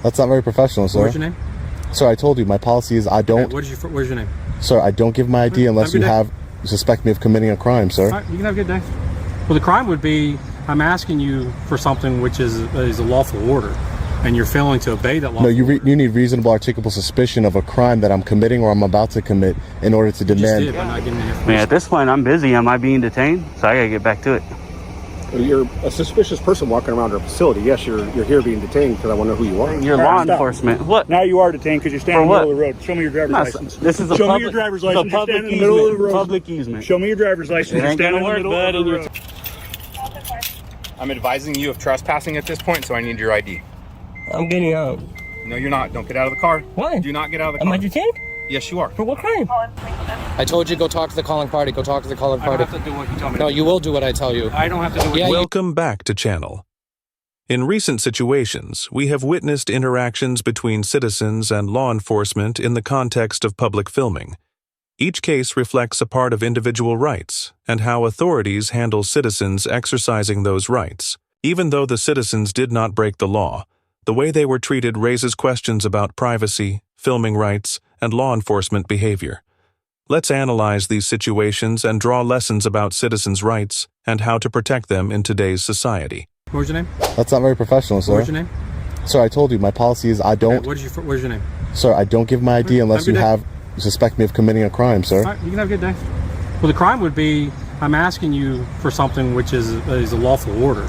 That's not very professional, sir. What's your name? Sir, I told you my policy is I don't. Okay, where's your name? Sir, I don't give my ID unless you suspect me of committing a crime, sir. All right, you can have a good day. Well, the crime would be I'm asking you for something which is a lawful order, and you're failing to obey that law. No, you need reasonable, articulable suspicion of a crime that I'm committing or I'm about to commit in order to demand. You just did by not giving me information. Man, at this point, I'm busy. Am I being detained? So I gotta get back to it. You're a suspicious person walking around our facility. Yes, you're here being detained because I want to know who you are. You're law enforcement. What? Now you are detained because you're standing in the middle of the road. Show me your driver's license. This is a Show public, me your driver's license. Public You're standing in the middle of the road. Public easement. Show me your driver's license. It You're ain't standing gonna in the work, middle bud. of the road. I'm advising you of trespassing at this point, so I need your ID. I'm getting out. No, you're not. Don't get out of the car. Why? Do not get out of the car. Am I detained? Yes, you are. For what crime? I told you go talk to the calling party. Go talk to the calling party. I don't have to do what you tell me. No, you will do what I tell you. I don't have to do what Yeah, Welcome back to channel. In recent situations, we have witnessed interactions between citizens and law enforcement in the context of public filming. Each case reflects a part of individual rights and how authorities handle citizens exercising those rights. Even though the citizens did not break the law, the way they were treated raises questions about privacy, filming rights, and law enforcement behavior. Let's analyze these situations and draw lessons about citizens' rights and how to protect them in today's society. What's your name? That's not very professional, sir. What's your name? Sir, I told you my policy is I don't. Okay, where's your name? Sir, I don't give my ID unless you suspect me of committing a crime, sir. All right, you can have a good day. Well, the crime would be I'm asking you for something which is a lawful order,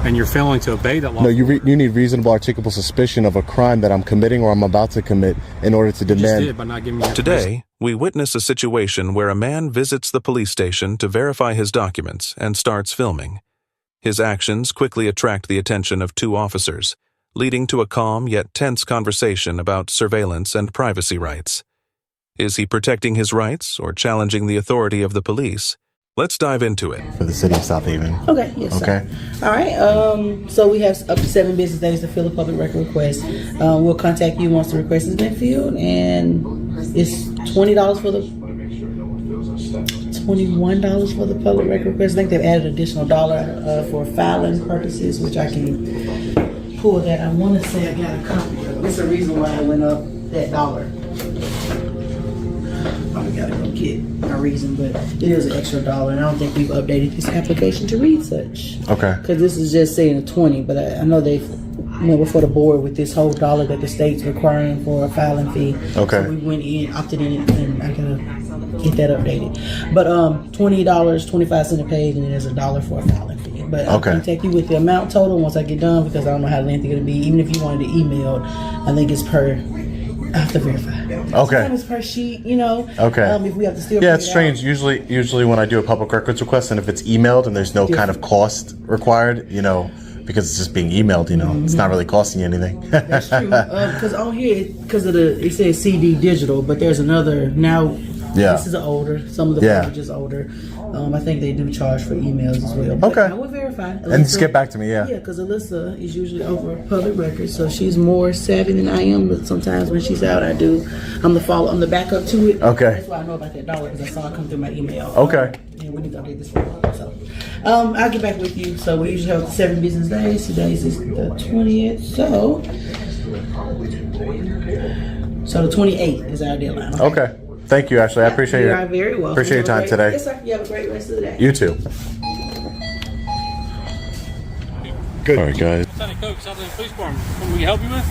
and you're failing to obey that law. No, you need reasonable, articulable suspicion of a crime that I'm committing or I'm about to commit in order to demand. You just did by not giving me information. Today, we witness a situation where a man visits the police station to verify his documents and starts filming. His actions quickly attract the attention of two officers, leading to a calm yet tense conversation about surveillance and privacy rights. Is he protecting his rights or challenging the authority of the police? Let's dive into it. For the city of South Haven. Okay, yes, okay. Sir. All right, so we have up to 7 business days to fill a public record request. We'll contact you once the request has been filled, and it's $21 for the public record request. I think they've added an additional $1 for filing purposes, which I can pull that. I want to say I got a copy. That's the reason why I went up that $1. I gotta go get a reason, but it is an extra $1, and I don't think we've updated this application to read such. Okay. Because this is just saying a 20, but I know they've went before the board with this whole $1 that the state's requiring for a filing fee. Okay. So we went in, opted in, and I gotta get that updated. But $20, 25 cents a page, and then there's $1 for a filing fee. But I'll contact you with the amount total once I get done, because I don't know how lengthy it's gonna be. Even if you wanted to email, I think it's per. I have to verify. Okay. Sometimes per sheet, you know. Okay. If we have to still. Yeah, it's strange. Usually when I do a public records request, and if it's emailed and there's no kind of cost required, because it's just being emailed, it's not really costing you anything. That's true. Because on here, because of it says CD digital, but there's another now. Yeah. This is older. Some of the verbiage is older. I think they do charge for emails as well. But I will verify. Alyssa, And just get back to me, yeah. Yeah, because Alyssa is usually over public records, so she's more savvy than I am. But sometimes when she's out, I'm the backup to it. Okay. That's why I know about that $1, because I saw it come through my email. Okay. And we need to update this one. So, I'll get back with you. So we usually have 7 business days. Today's is the 20th. So the 28th is our deadline. Okay. Thank you, Ashley. I appreciate You are very welcome. Appreciate your time today. Yes, sir. You have a great rest of the day. You too. Good. All right, guys. Lieutenant Coke, South Haven Police Department. Can we help you with?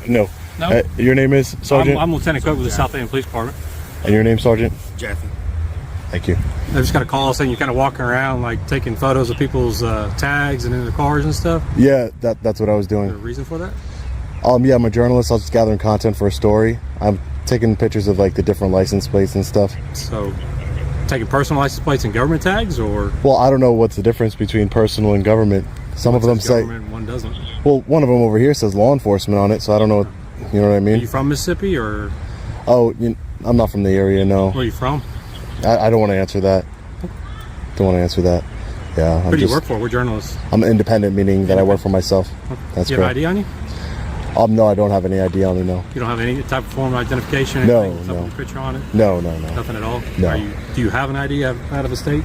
No. No? Your name is Sergeant? I'm Lieutenant Coke with the South Haven Police Department. And your name, Sergeant? Jeffy. Thank you. I just got a call saying you're kind of walking around, like taking photos of people's tags and in their cars and stuff. Yeah, that's what I was doing. Is there a reason for that? Yeah, I'm a journalist. I was just gathering content for a story. I'm taking pictures of the different license plates and stuff. So, taking personal license plates and government tags, or? Well, I don't know what's the difference between personal and government. Some of them say government, one doesn't. Well, one of them over here says law enforcement on it, so I don't know. You know what I mean? Are you from Mississippi, or? Oh, I'm not from the area. No. Where are you from? I don't want to answer that. Yeah. Who do you work for? We're journalists. I'm independent, meaning that I work for myself. That's Do you have correct. an ID on you? No, I don't have any ID on me. No. You don't have any type of form of identification? No, anything, no. With a picture on it? No. Nothing at all? No. Do you have an ID out of the state?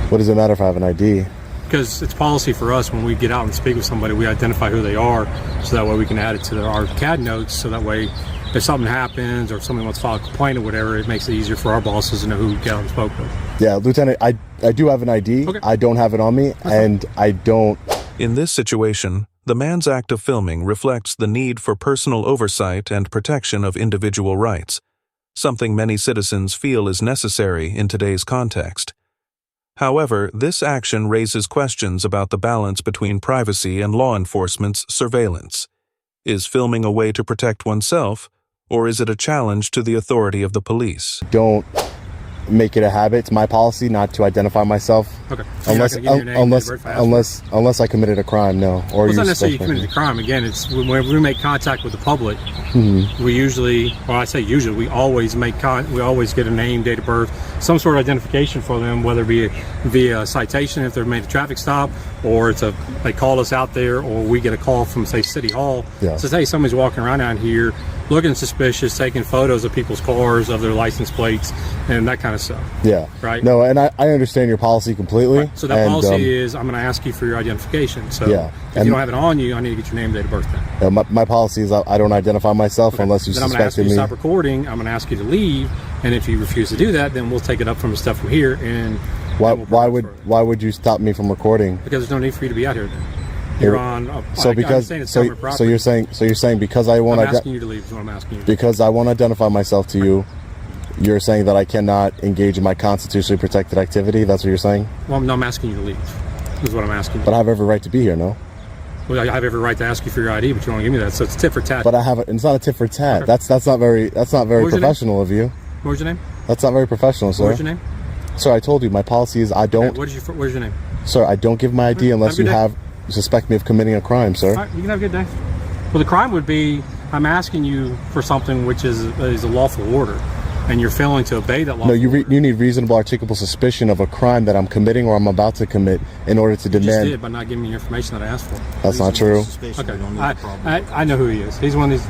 What does it matter if I have an ID? because it's policy for us when we get out and speak with somebody, we identify who they are, so that way we can add it to our CAD notes, so that way if something happens or if somebody wants to file a complaint or whatever, it makes it easier for our bosses to know who we got and spoke with. Yeah, Lieutenant, I do have an ID. Okay. I don't have it on me, and I don't... In this situation, the man's act of filming reflects the need for personal oversight and protection of individual rights, something many citizens feel is necessary in today's context. However, this action raises questions about the balance between privacy and law enforcement's surveillance. Is filming a way to protect oneself, or is it a challenge to the authority of the police? Don't make it a habit. It's my policy not to identify myself. Okay. So unless I committed a crime, no. Or well, it's not necessarily you committed a crime. Again, it's when we make contact with the public, we usually, well, I say usually, we always we always get a name, date of birth, some sort of identification for them, whether it be via citation if they've made a traffic stop, or they call us out there, or we get a call from, say, City Hall. Yeah. Says, hey, somebody's walking around out here looking suspicious, taking photos of people's cars, of their license plates, and that kind of stuff. Yeah. Right? No, and I understand your policy completely. Right. So that policy is, I'm going to ask you for your identification. So if you don't have it on you, I need to get your name, date of birth then. My policy is I don't identify myself unless you suspect me. I'm going to ask you to stop recording. I'm going to ask you to leave. And if you refuse to do that, then we'll take it up from the stuff from here. And why would you stop me from recording? Because there's no need for you to be out here then. You're on. So you're saying because I won't. I'm asking you to leave. Is what I'm asking you. Because I won't identify myself to you. You're saying that I cannot engage in my constitutionally protected activity. That's what you're saying. Well, no, I'm asking you to leave. Is what I'm asking you. But I have every right to be here. No. Well, I have every right to ask you for your ID, but you won't give me that. So it's tit for tat. But it's not a tit for tat. Okay. That's not very professional of you. What was your name? That's not very professional, sir. What was your name? Sir, I told you my policy is I don't. Okay, what is your name? Sir, I don't give my ID unless you suspect me of committing a crime, sir. All right, you can have a good day. Well, the crime would be I'm asking you for something which is a lawful order, and you're failing to obey that law. No, you need reasonable, articulable suspicion of a crime that I'm committing or I'm about to commit in order to demand. You just did by not giving me the information that I asked for. That's not true. Okay, I know who he is. He's one of these.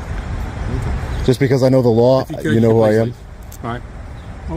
Just because I know the law, you know who I am. All right.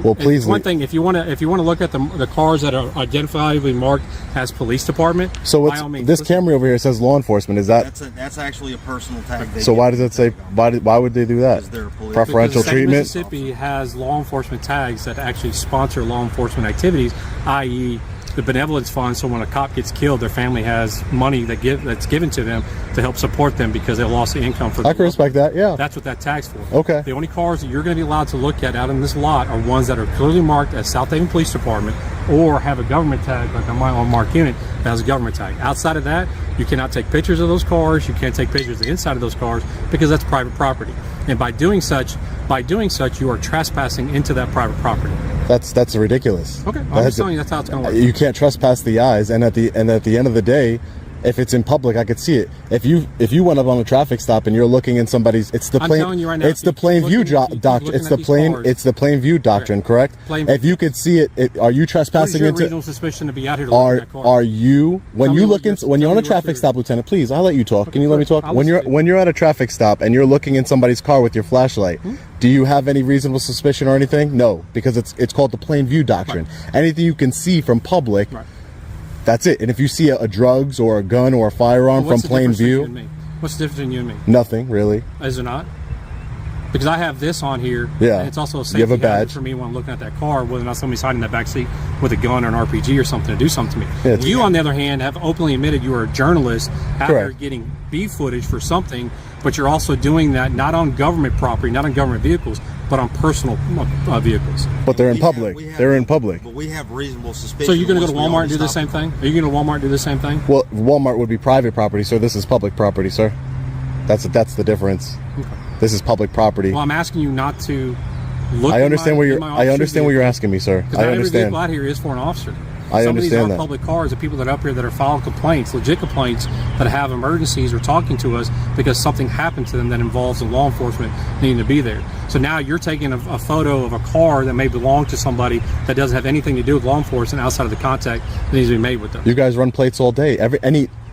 Well, please. One thing, if you want to look at the cars that are identifiably marked as police department. So this Camry over here says law enforcement. Is that? That's actually a personal tag. So why does it say? Why would they do that? Preferential treatment. Mississippi has law enforcement tags that actually sponsor law enforcement activities, i.e., the benevolence fund. So when a cop gets killed, their family has money that's given to them to help support them because they lost the income for. I can respect that. Yeah, that's what that tag's for. Okay. The only cars that you're going to be allowed to look at out in this lot are ones that are clearly marked as South Haven Police Department or have a government tag, like on my unmarked unit that has a government tag. Outside of that, you cannot take pictures of those cars. You can't take pictures of the inside of those cars because that's private property. And by doing such, you are trespassing into that private property. That's ridiculous. Okay, I'm just telling you that's how it's going to work. You can't trespass the eyes, and at the end of the day, if it's in public, I could see it. If you went up on a traffic stop and you're looking in somebody's, it's the plain view doctrine. It's the plain view doctrine, correct? If you could see it, are you trespassing into? Reasonable suspicion to be out here to look at that car? Are you when you're on a traffic stop, Lieutenant? Please, I'll let you talk. Can you let me talk? When you're at a traffic stop and you're looking in somebody's car with your flashlight, do you have any reasonable suspicion or anything? No, because it's called the plain view doctrine. Right. Anything you can see from public. Right. That's it. And if you see a drugs or a gun or a firearm from plain view, what's the difference between you and me? Nothing really. Is there not? Because I have this on here. Yeah. And it's also a safety hazard for me when I'm looking at that car, whether or not somebody's hiding in that back seat with a gun or an RPG or something to do something to me. Yeah, you, on the other hand, have openly admitted you are a journalist out there getting B footage for something, but you're also doing that not on government property, not on government vehicles, but on personal vehicles. But they're in public. They're in public. But we have reasonable suspicion. So you're going to go to Walmart and do the same thing? Are you going to Walmart and do the same thing? Well, Walmart would be private property, sir. This is public property, sir. That's the difference. Okay. This is public property. Well, I'm asking you not to look. I understand what you're asking me, sir. I understand. Every vehicle out here is for an officer. I understand that. Some of these are public cars, the people that are up here that are filing complaints, legit complaints, that have emergencies or talking to us because something happened to them that involves the law enforcement needing to be there. So now you're taking a photo of a car that may belong to somebody that doesn't have anything to do with law enforcement outside of the contact that needs to be made with them. You guys run plates all day.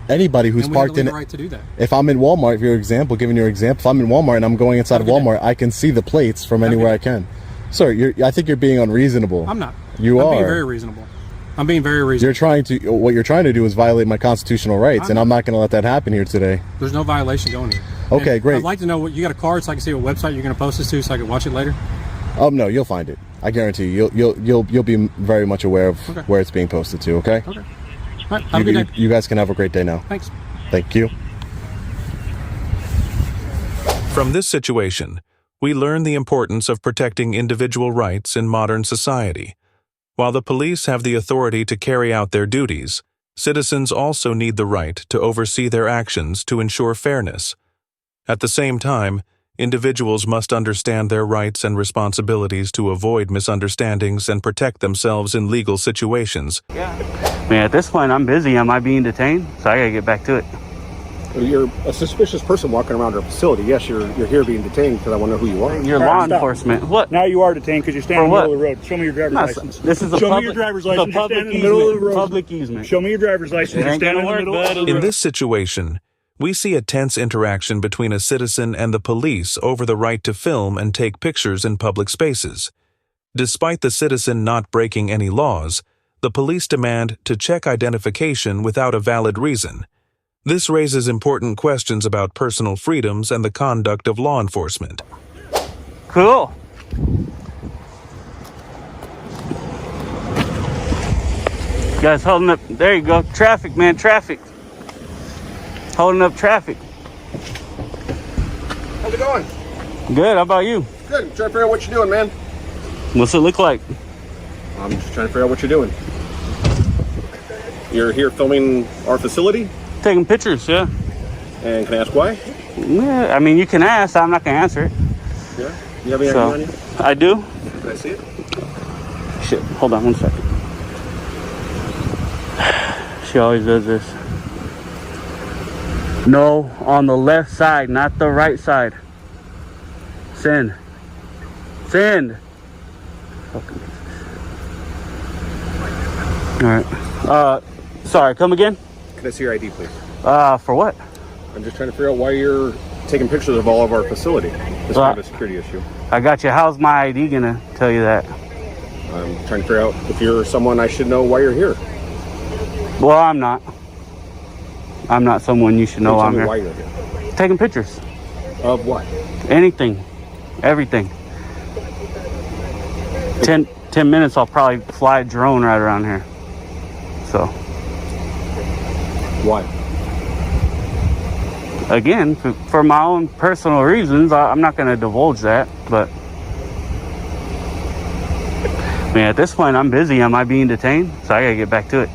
Anybody who's parked in it. Right to do that. If I'm in Walmart, giving your example, if I'm in Walmart and I'm going inside of Walmart, I can see the plates from anywhere I can. Sir, I think you're being unreasonable. I'm not. I'm being very reasonable. I'm being very reasonable. What you're trying to do is violate my constitutional rights, and I'm not going to let that happen here today. There's no violation going here. Okay, great. I'd like to know what you got a card so I can see what website you're going to post this to so I can watch it later. No, you'll find it. I guarantee you. You'll be very much aware of where it's being posted to. Okay. Okay. All right. Have a good day. You guys can have a great day now. Thanks. Thank you. From this situation, we learn the importance of protecting individual rights in modern society. While the police have the authority to carry out their duties, citizens also need the right to oversee their actions to ensure fairness. At the same time, individuals must understand their rights and responsibilities to avoid misunderstandings and protect themselves in legal situations. Man, at this point, I'm busy. Am I being detained? So I gotta get back to it. You're a suspicious person walking around our facility. Yes, you're here being detained because I want to know who you are. You're law enforcement. What? Now you are detained because you're standing in the middle of the road. Show me your driver's license. This is a Show public, me your driver's license. You're public standing in the middle of the road. Public easement. Show me your driver's license. You're standing in the middle of the road. In this situation, we see a tense interaction between a citizen and the police over the right to film and take pictures in public spaces. Despite the citizen not breaking any laws, the police demand to check identification without a valid reason. This raises important questions about personal freedoms and the conduct of law enforcement. Cool. You guys holding up. There you go. Traffic, man. Traffic. Holding up traffic. How's it going? Good. How about you? Good. Trying to figure out what you're doing, man. What's it look like? I'm just trying to figure out what you're doing. You're here filming our facility? Taking pictures, yeah. And can I ask why? Yeah, I mean, you can ask. I'm not going to answer it. Yeah? You have any ID on you? I do. Can I see it? Shit. Hold on 1 second. She always does this. No, on the left side, not the right side. Send. Send. Fucking. All right. Sorry, come again? Can I see your ID, please? For what? I'm just trying to figure out why you're taking pictures of all of our facility. It's kind of a security issue. I got you. How's my ID gonna tell you that? I'm trying to figure out if you're someone I should know why you're here. Well, I'm not. I'm not someone you should know I'm here. Why you're here. Taking pictures. Of what? Anything. Everything. 10 minutes, I'll probably fly a drone right around here. So. Why? Again, for my own personal reasons. I'm not going to divulge that, but man, at this point, I'm busy. Am I being detained? So I got to get back to it.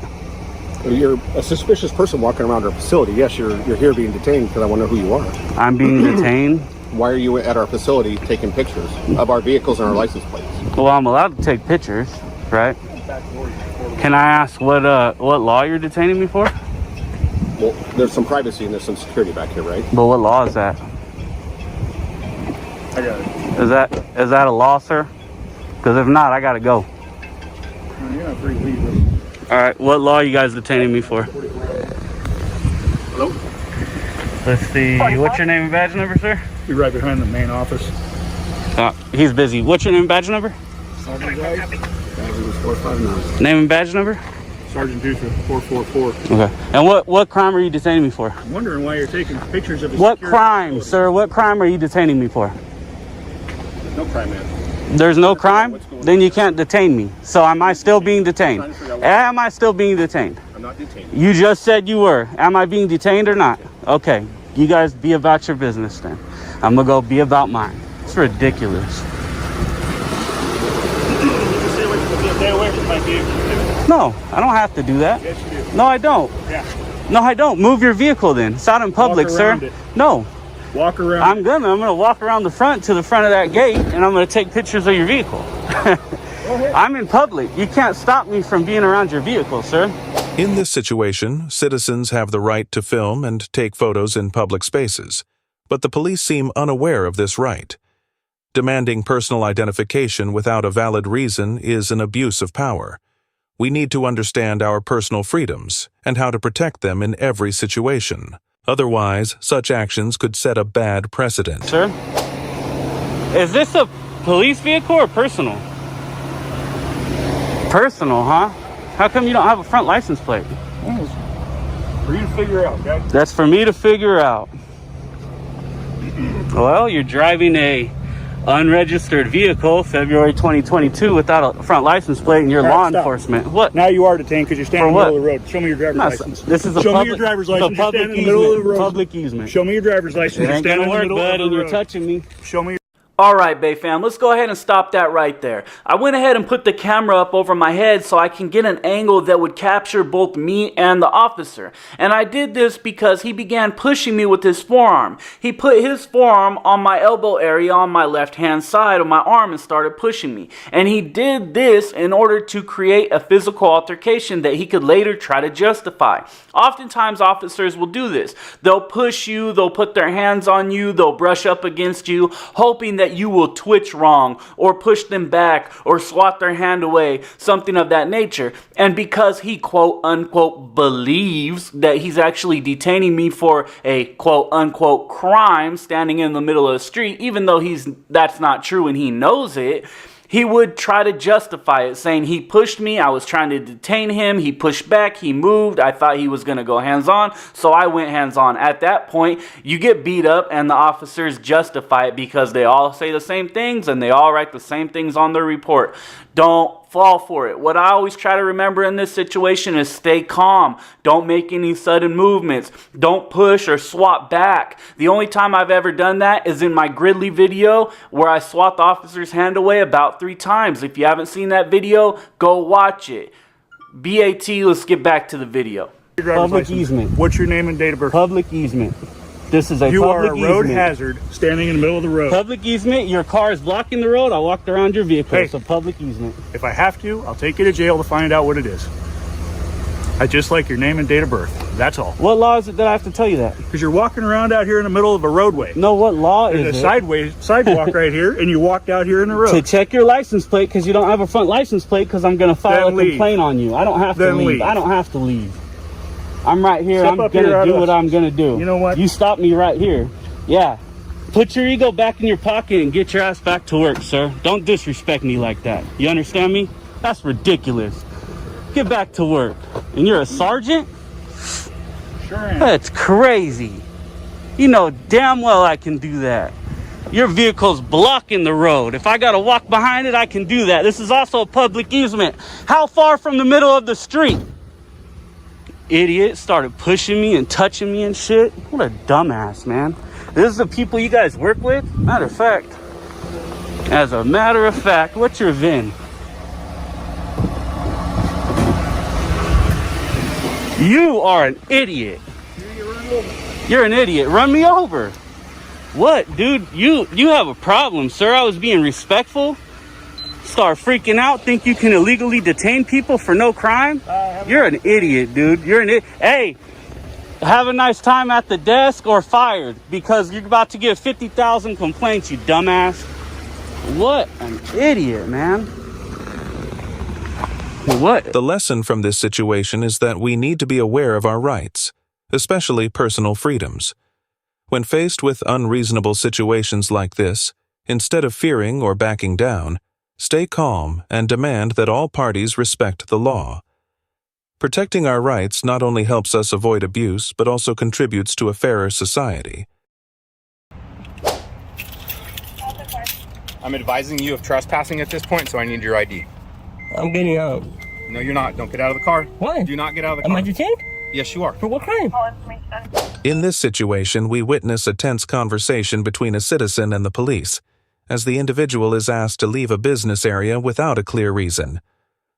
You're a suspicious person walking around our facility. Yes, you're here being detained because I want to know who you are. I'm being detained. Why are you at our facility taking pictures of our vehicles and our license plates? Well, I'm allowed to take pictures, right? Can I ask what law you're detaining me for? Well, there's some privacy and there's some security back here, right? But what law is that? I got it. Is that a law, sir? Because if not, I gotta go. You're not free to leave. All right, what law are you guys detaining me for? Hello? Let's see. What's your name and badge number, sir? You're right behind the main office. He's busy. What's your name and badge number? Sergeant White. 459. Name and badge number? Sergeant Dutra, 444. Okay. And what crime are you detaining me for? I'm wondering why you're taking pictures of his What security crime, facility. sir? What crime are you detaining me for? There's no crime, man. There's no crime? Then you can't detain me. So am I still being detained? Am I still being detained? I'm not detained. You just said you were. Am I being detained or not? Okay. You guys be about your business then. I'm going to go be about mine. It's ridiculous. Stay away from my vehicle. No, I don't have to do that. Yes, you do. No, I don't. Yeah. No, I don't. Move your vehicle then. It's out in public, Walk sir. around it. No. Walk around. I'm gonna walk around the front to the front of that gate and I'm gonna take pictures of your vehicle. I'm in public. You can't stop me from being around your vehicle, sir. In this situation, citizens have the right to film and take photos in public spaces, but the police seem unaware of this right. Demanding personal identification without a valid reason is an abuse of power. We need to understand our personal freedoms and how to protect them in every situation. Otherwise, such actions could set a bad precedent. Sir, is this a police vehicle or personal? Personal, huh? How come you don't have a front license plate? For you to figure out, okay? That's for me to figure out. Well, you're driving a unregistered vehicle, February 2022, without a front license plate, and you're All right, law stop. enforcement. What? Now you are detained because you're standing in the For middle of what? the road. Show me your driver's license. This is a Show public, me your driver's license. You're public standing in the middle of the road. Public easement. Show me your driver's license. It You're ain't standing gonna in the work, middle bud, of and the you're road. touching me. Show me. All right, Bay fam, let's go ahead and stop that right there. I went ahead and put the camera up over my head so I can get an angle that would capture both me and the officer. And I did this because he began pushing me with his forearm. He put his forearm on my elbow area on my left-hand side of my arm and started pushing me. And he did this in order to create a physical altercation that he could later try to justify. Oftentimes, officers will do this. They'll push you, they'll put their hands on you, they'll brush up against you, hoping that you will twitch wrong or push them back or swat their hand away, something of that nature. And because he quote unquote believes that he's actually detaining me for a quote unquote crime standing in the middle of the street, even though that's not true and he knows it, he would try to justify it, saying he pushed me, I was trying to detain him, he pushed back, he moved, I thought he was going to go hands-on, so I went hands-on. At that point, you get beat up and the officers justify it because they all say the same things and they all write the same things on their report. Don't fall for it. What I always try to remember in this situation is stay calm. Don't make any sudden movements. Don't push or swat back. The only time I've ever done that is in my Gridley video where I swat the officer's hand away about 3 times. If you haven't seen that video, go watch it. BAT, let's get back to the video. Public easement. What's your name and date of birth? Public easement. This is a You public are a road easement. hazard standing in the middle of the road. Public easement, your car is blocking the road, I walked around your vehicle. Hey. It's a public easement. If I have to, I'll take you to jail to find out what it is. I just like your name and date of birth. That's all. What law is it that I have to tell you that? Because you're walking around out here in the middle of a roadway. No, what law There's is a it? sidewalk right here, and you walked out here in the road. To check your license plate because you don't have a front license plate because I'm going to file Then a leave. complaint on you. I don't have to Then leave. leave. I don't have to leave. I'm right here. Step I'm up going here to out do of- what I'm going to do. You know what? You stop me right here. Yeah. Put your ego back in your pocket and get your ass back to work, sir. Don't disrespect me like that. You understand me? That's ridiculous. Get back to work. And you're a sergeant? Sure am. That's crazy. You know damn well I can do that. Your vehicle's blocking the road. If I gotta walk behind it, I can do that. This is also a public easement. How far from the middle of the street? Idiot started pushing me and touching me and shit. What a dumbass, man. This is the people you guys work with? As a matter of fact, what's your VIN? You are an idiot. You're an idiot. Run me over. What, dude? You have a problem, sir. I was being respectful. Start freaking out. Think you can illegally detain people for no crime? You're an idiot, dude. You're an idiot. Hey, have a nice time at the desk or fired because you're about to get 50,000 complaints, you dumbass. What an idiot, man. What? The lesson from this situation is that we need to be aware of our rights, especially personal freedoms. When faced with unreasonable situations like this, instead of fearing or backing down, stay calm and demand that all parties respect the law. Protecting our rights not only helps us avoid abuse, but also contributes to a fairer society. I'm advising you of trespassing at this point, so I need your ID. I'm getting out. No, you're not. Don't get out of the car. Why? Do not get out of the Am car. I detained? Yes, you are. For what crime? In this situation, we witness a tense conversation between a citizen and the police, as the individual is asked to leave a business area without a clear reason.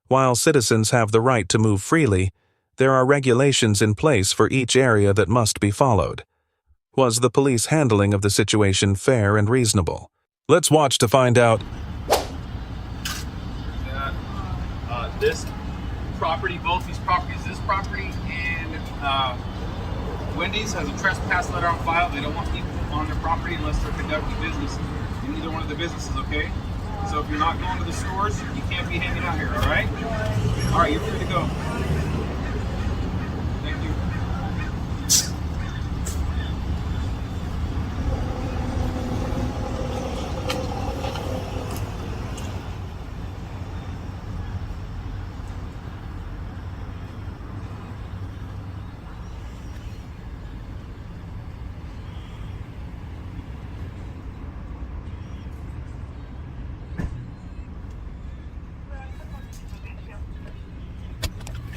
While citizens have the right to move freely, there are regulations in place for each area that must be followed. Was the police handling of the situation fair and reasonable? Let's watch to find out. This property, both these properties, this property and Wendy's has a trespass letter on file. They don't want people on their property unless they're conducting business in either one of the businesses, okay? So if you're not going to the stores, you can't be hanging out here, all right? All right, you're free to go. Thank you.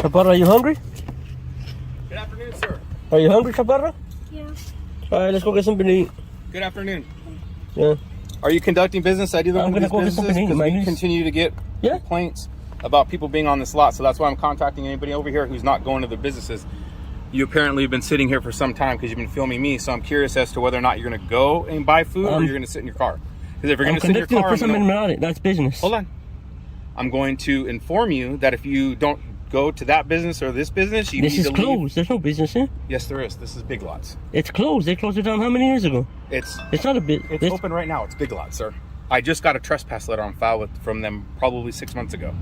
Chaparro, are you hungry? Good afternoon, sir. Are you hungry, Chaparro? Yeah. All right, let's go get something to eat. Good afternoon. Yeah. Are you conducting business at either one of these businesses? Because we continue to get complaints about people being on this lot, so that's why I'm contacting anybody over here who's not going to their businesses. You apparently have been sitting here for some time because you've been filming me, so I'm curious as to whether or not you're going to go and buy food or you're going to sit in your car. Because if you're going to sit in your car, that's business. Hold on. I'm going to inform you that if you don't go to that business or this business, you need to leave. This is closed. There's no business here. Yes, there is. This is Big Lots. It's closed. They closed it down how many years ago? It's not a bit. It's open right now. It's Big Lots, sir. I just got a trespass letter on file from them probably 6 months ago.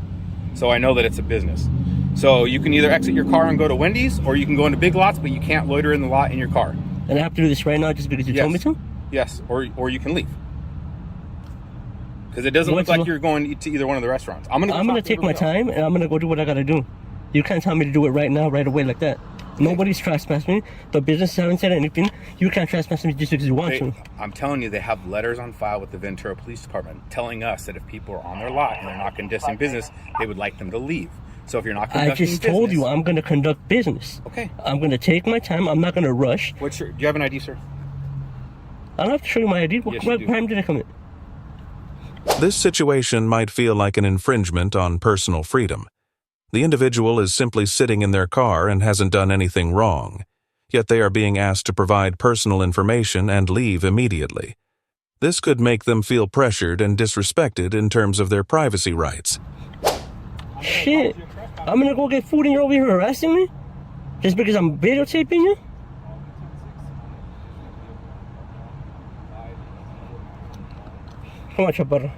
So I know that it's a business. So you can either exit your car and go to Wendy's, or you can go into Big Lots, but you can't loiter in the lot in your car. And I have to do this right now just because you told me to? Yes, or you can leave. Because it doesn't look like you're going to either one of the restaurants. I'm gonna take my time and I'm gonna go do what I gotta do. You can't tell me to do it right now, right away like that. Nobody's trespassing me. The business haven't said anything. You can't trespass me just because you want to. I'm telling you, they have letters on file with the Ventura Police Department telling us that if people are on their lot and they're not conducting business, they would like them to leave. So if you're not conducting business... I just told you I'm going to conduct business. Okay. I'm going to take my time. I'm not going to rush. Do you have an ID, sir? I don't have to show you my ID. What crime did I commit? This situation might feel like an infringement on personal freedom. The individual is simply sitting in their car and hasn't done anything wrong, yet they are being asked to provide personal information and leave immediately. This could make them feel pressured and disrespected in terms of their privacy rights. Shit, I'm gonna go get food and you're over here harassing me? Just because I'm videotaping you? Come on, Chaparro.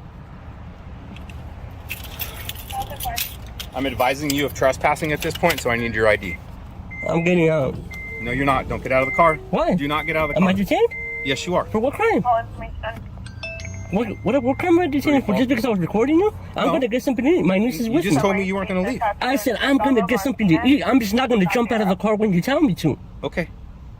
I'm advising you of trespassing at this point, so I need your ID. I'm getting out. No, you're not. Don't get out of the car. Why? Do not get out of the car. Am I detained? Yes, you are. For what crime? What crime am I detained for? Just because I was recording you? I'm going to get something to eat. My niece is with me. You just told me you weren't going to leave. I said I'm going to get something to eat. I'm just not going to jump out of the car when you tell me to. Okay.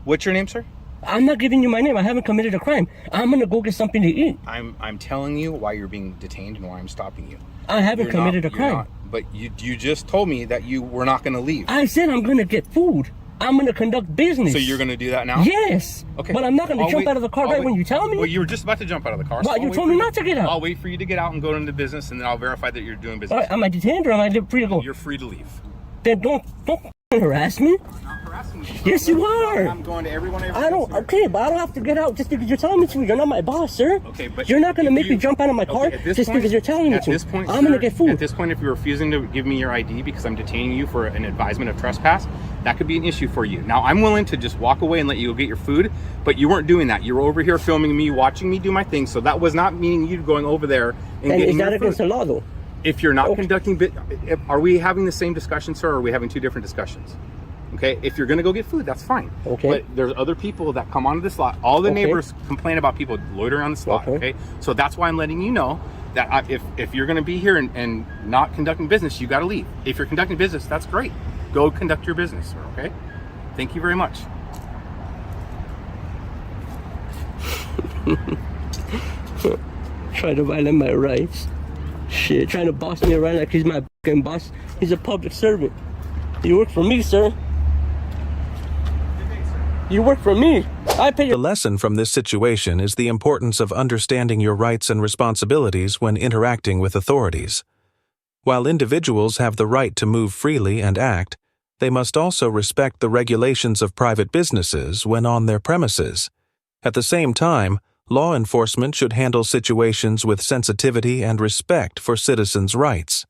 What's your name, sir? I'm not giving you my name. I haven't committed a crime. I'm going to go get something to eat. I'm telling you why you're being detained and why I'm stopping you. I haven't committed a crime. But you just told me that you were not going to leave. I said I'm going to get food. I'm going to conduct business. So you're going to do that now? Yes. Okay. But I'm not going to jump out of the car when you tell me. Well, you were just about to jump out of the car. Well, you told me not to get out. I'll wait for you to get out and go into business, and then I'll verify that you're doing business. All right, am I detained or am I free to go? You're free to leave. Then don't harass me. I'm not harassing you. Yes, you are. I'm going to everyone. Okay, but I don't have to get out just because you're telling me to. You're not my boss, sir. Okay, but you're not going to make me jump out of my car just because you're telling me to. At this point, I'm going to get food. At this point, if you're refusing to give me your ID because I'm detaining you for an advisement of trespass, that could be an issue for you. Now, I'm willing to just walk away and let you go get your food, but you weren't doing that. You were over here filming me, watching me do my thing, so that was not meaning you going over there and getting your food. And is that against the law, though? If you're not conducting, are we having the same discussion, sir, or are we having two different discussions? Okay, if you're gonna go get food, that's fine. Okay. But there's other people that come onto this lot. All the neighbors complain about people loitering on this lot. Okay. So that's why I'm letting you know that if you're gonna be here and not conducting business, you gotta leave. If you're conducting business, that's great. Go conduct your business, sir. Okay. Thank you very much. Trying to violate my rights. Shit, trying to boss me around like he's my fucking boss. He's a public servant. You work for me, sir. You work for me. I pay your... The lesson from this situation is the importance of understanding your rights and responsibilities when interacting with authorities. While individuals have the right to move freely and act, they must also respect the regulations of private businesses when on their premises. At the same time, law enforcement should handle situations with sensitivity and respect for citizens' rights.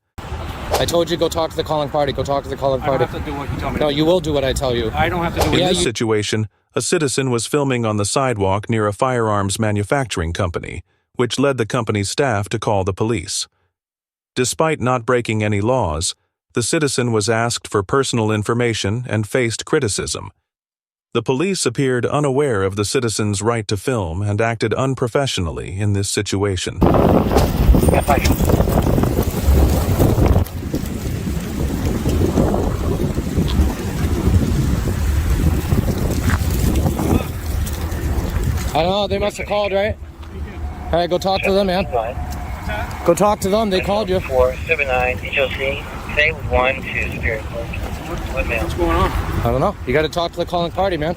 I told you go talk to the calling party. Go talk to the calling party. I don't have to do what you tell me. No, you will do what I tell you. I don't have to do In this situation, a citizen was filming on the sidewalk near a firearms manufacturing company, which led the company's staff to call the police. Despite not breaking any laws, the citizen was asked for personal information and faced criticism. The police appeared unaware of the citizen's right to film and acted unprofessionally in this situation. I know, they must have called, right? All right, go talk to them, man. Go talk to them, they called you. 479 HOC. Say 1 to Spirit Court. What mail? What's going on? I don't know. You got to talk to the calling party, man.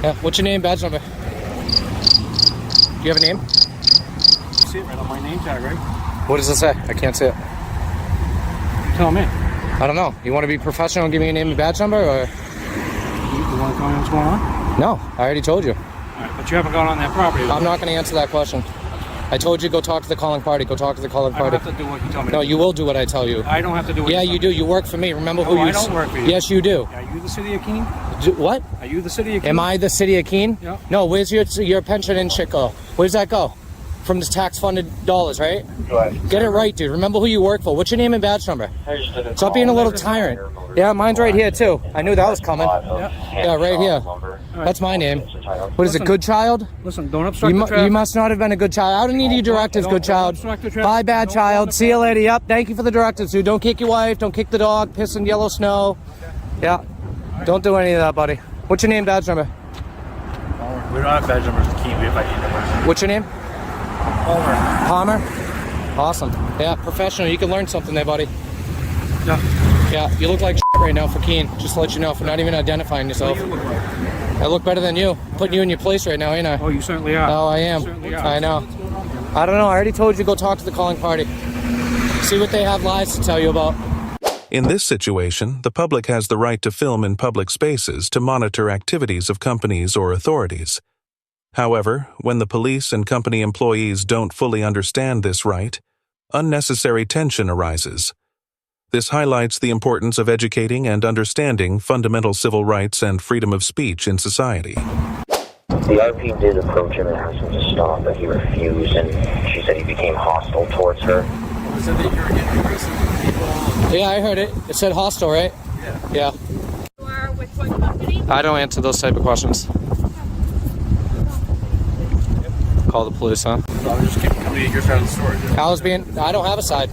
Yeah. What's your name, badge number? Do you have a name? You see it right on my name tag, right? What does it say? I can't see it. You tell me. I don't know. You want to be professional and give me a name and badge number, or? You want to tell me what's going on? No, I already told you. All right, but you haven't gone on that property. I'm not going to answer that question. I told you go talk to the calling party. Go talk to the calling party. I don't have to do what you tell me. No, you will do what I tell you. I don't have to do what Yeah, you tell you do. You work for me. Remember who you... I don't work for you. Yes, you do. Are you the city of Keene? What? Are you the city of Keene? Am I the city of Keene? Yeah. No, where's your pension and shit go? Where's that go? From the tax-funded dollars, right? Get it right, dude. Remember who you work for. What's your name and badge number? Stop being a little tyrant. Yeah, mine's right here, too. I knew that was coming. Yeah, right here. That's my name. What is it, good child? Listen, don't obstruct the traffic. You must not have been a good child. I don't need your directives, good child. Bye, bad child. See you later. Yep, thank you for the directives, dude. Don't kick your wife. Don't kick the dog. Piss in yellow snow. Yeah. Don't do any of that, buddy. What's your name, badge number? We don't have badge numbers in Keene. We have ID numbers. What's your name? Palmer. Palmer? Awesome. Yeah, professional. You can learn something there, buddy. Yeah. Yeah, you look like shit right now for Keene. Just to let you know, for not even identifying yourself. What do you look like? I look better than you. Putting you in your place right now, ain't I? Oh, you certainly are. Oh, I am. I know. I don't know. I already told you to go talk to the calling party. See what they have lies to tell you about. In this situation, the public has the right to film in public spaces to monitor activities of companies or authorities. However, when the police and company employees don't fully understand this right, unnecessary tension arises. This highlights the importance of educating and understanding fundamental civil rights and freedom of speech in society. The RP did approach him and ask him to stop, but he refused, and she said he became hostile towards her. Yeah, I heard it. It said hostile, right? Yeah. You are with what company? I don't answer those type of questions. Call the police, huh? I was just keeping coming to your side of the story. I don't have a side.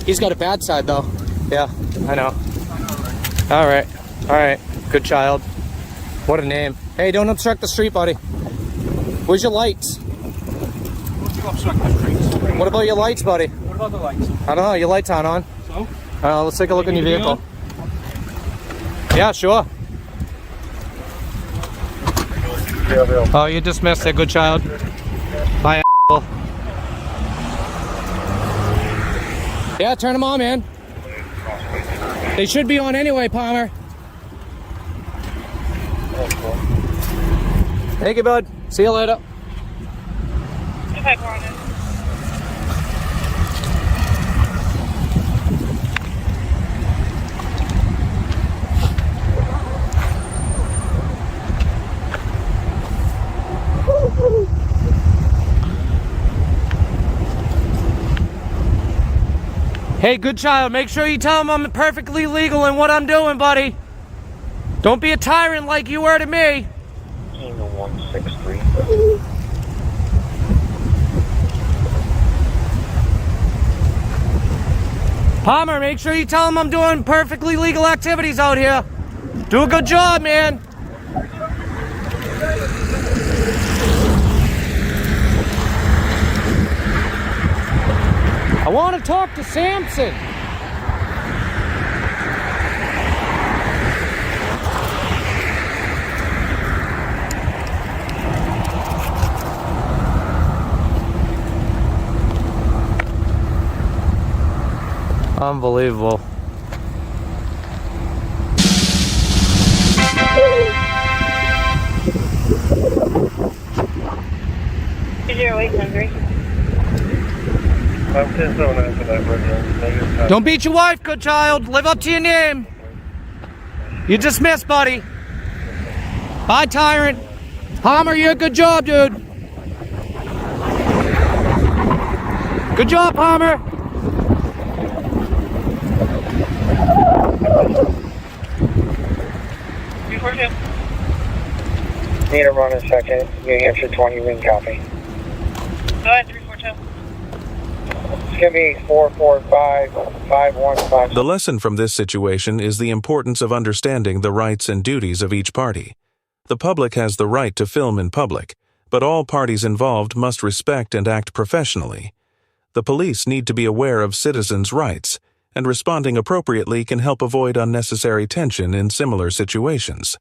He's got a bad side, though. Yeah, I know. All right. Good child. What a name. Hey, don't obstruct the street, buddy. Where's your lights? What about your lights, buddy? What about the lights? I don't know. Your lights aren't on. So? Let's take a look in your vehicle. Yeah, sure. Oh, you dismissed it, good child. Bye, asshole. Yeah, turn them on, man. They should be on anyway, Palmer. Thank you, bud. See you later. Okay, Ron. Hey, good child, make sure you tell him I'm perfectly legal in what I'm doing, buddy. Don't be a tyrant like you were to me. 163. Palmer, make sure you tell him I'm doing perfectly legal activities out here. Do a good job, man. I want to talk to Samson. Unbelievable. Is your weight hungry? Don't beat your wife, good child. Live up to your name. You're dismissed, buddy. Bye, tyrant. Palmer, you're a good job, dude. Good job, Palmer. Need to run a second. New Hampshire 20 ring copy. Go ahead, 342. It's going to be 445-515. The lesson from this situation is the importance of understanding the rights and duties of each party. The public has the right to film in public, but all parties involved must respect and act professionally. The police need to be aware of citizens' rights, and responding appropriately can help avoid unnecessary tension in similar situations.